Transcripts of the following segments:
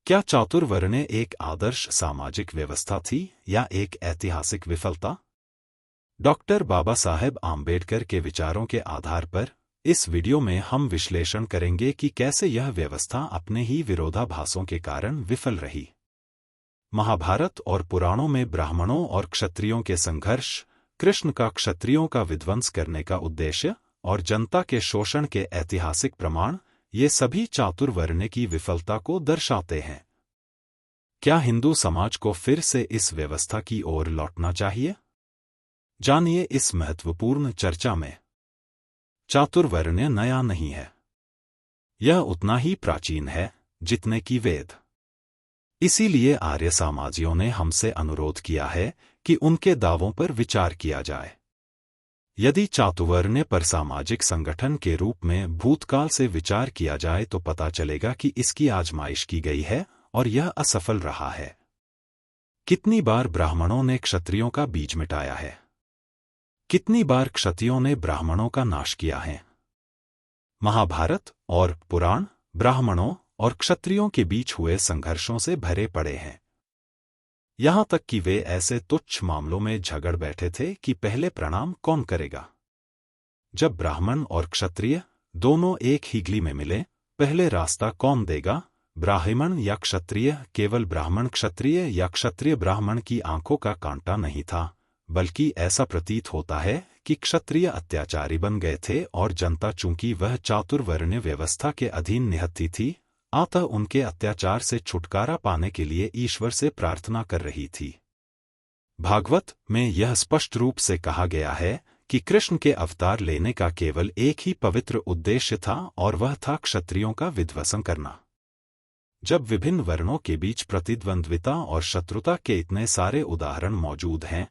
क्या चातुर्वर्ण्य एक आदर्श सामाजिक व्यवस्था थी या एक ऐतिहासिक विफलता? डॉक्टर बाबा साहेब आम्बेडकर के विचारों के आधार पर इस वीडियो में हम विश्लेषण करेंगे कि कैसे यह व्यवस्था अपने ही विरोधाभासों के कारण विफल रही। महाभारत और पुराणों में ब्राह्मणों और क्षत्रियों के संघर्ष, कृष्ण का क्षत्रियों का विध्वंस करने का उद्देश्य और जनता के शोषण के ऐतिहासिक प्रमाण, ये सभी चातुर्वर्ण्य की विफलता को दर्शाते हैं। क्या हिंदू समाज को फिर से इस व्यवस्था की ओर लौटना चाहिए? जानिए इस महत्वपूर्ण चर्चा में। चातुर्वर्ण्य नया नहीं है। यह उतना ही प्राचीन है जितने कि वेद। इसीलिए आर्य समाजियों ने हमसे अनुरोध किया है कि उनके दावों पर विचार किया जाए। यदि चातुर्वर्ण्य पर सामाजिक संगठन के रूप में भूतकाल से विचार किया जाए तो पता चलेगा कि इसकी आजमाइश की गई है और यह असफल रहा है। कितनी बार ब्राह्मणों ने क्षत्रियों का बीज मिटाया है? कितनी बार क्षत्रियों ने ब्राह्मणों का नाश किया है? महाभारत और पुराण ब्राह्मणों और क्षत्रियों के बीच हुए संघर्षों से भरे पड़े हैं। यहां तक कि वे ऐसे तुच्छ मामलों में झगड़ बैठे थे कि पहले प्रणाम कौन करेगा। जब ब्राह्मण और क्षत्रिय दोनों एक ही गली में मिले, पहले रास्ता कौन देगा, ब्राह्मण या क्षत्रिय? केवल ब्राह्मण क्षत्रिय या क्षत्रिय ब्राह्मण की आंखों का कांटा नहीं था, बल्कि ऐसा प्रतीत होता है कि क्षत्रिय अत्याचारी बन गए थे और जनता चूंकि वह चातुर्वर्ण्य व्यवस्था के अधीन निहत्थी थी, अतः उनके अत्याचार से छुटकारा पाने के लिए ईश्वर से प्रार्थना कर रही थी। भागवत में यह स्पष्ट रूप से कहा गया है कि कृष्ण के अवतार लेने का केवल एक ही पवित्र उद्देश्य था और वह था क्षत्रियों का विध्वंस करना। जब विभिन्न वर्णों के बीच प्रतिद्वंद्विता और शत्रुता के इतने सारे उदाहरण मौजूद हैं,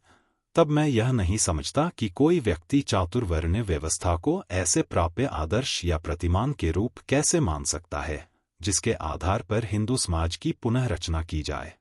तब मैं यह नहीं समझता कि कोई व्यक्ति चातुर्वर्ण्य व्यवस्था को ऐसे प्राप्य आदर्श या प्रतिमान के रूप कैसे मान सकता है जिसके आधार पर हिंदू समाज की पुनः रचना की जाए।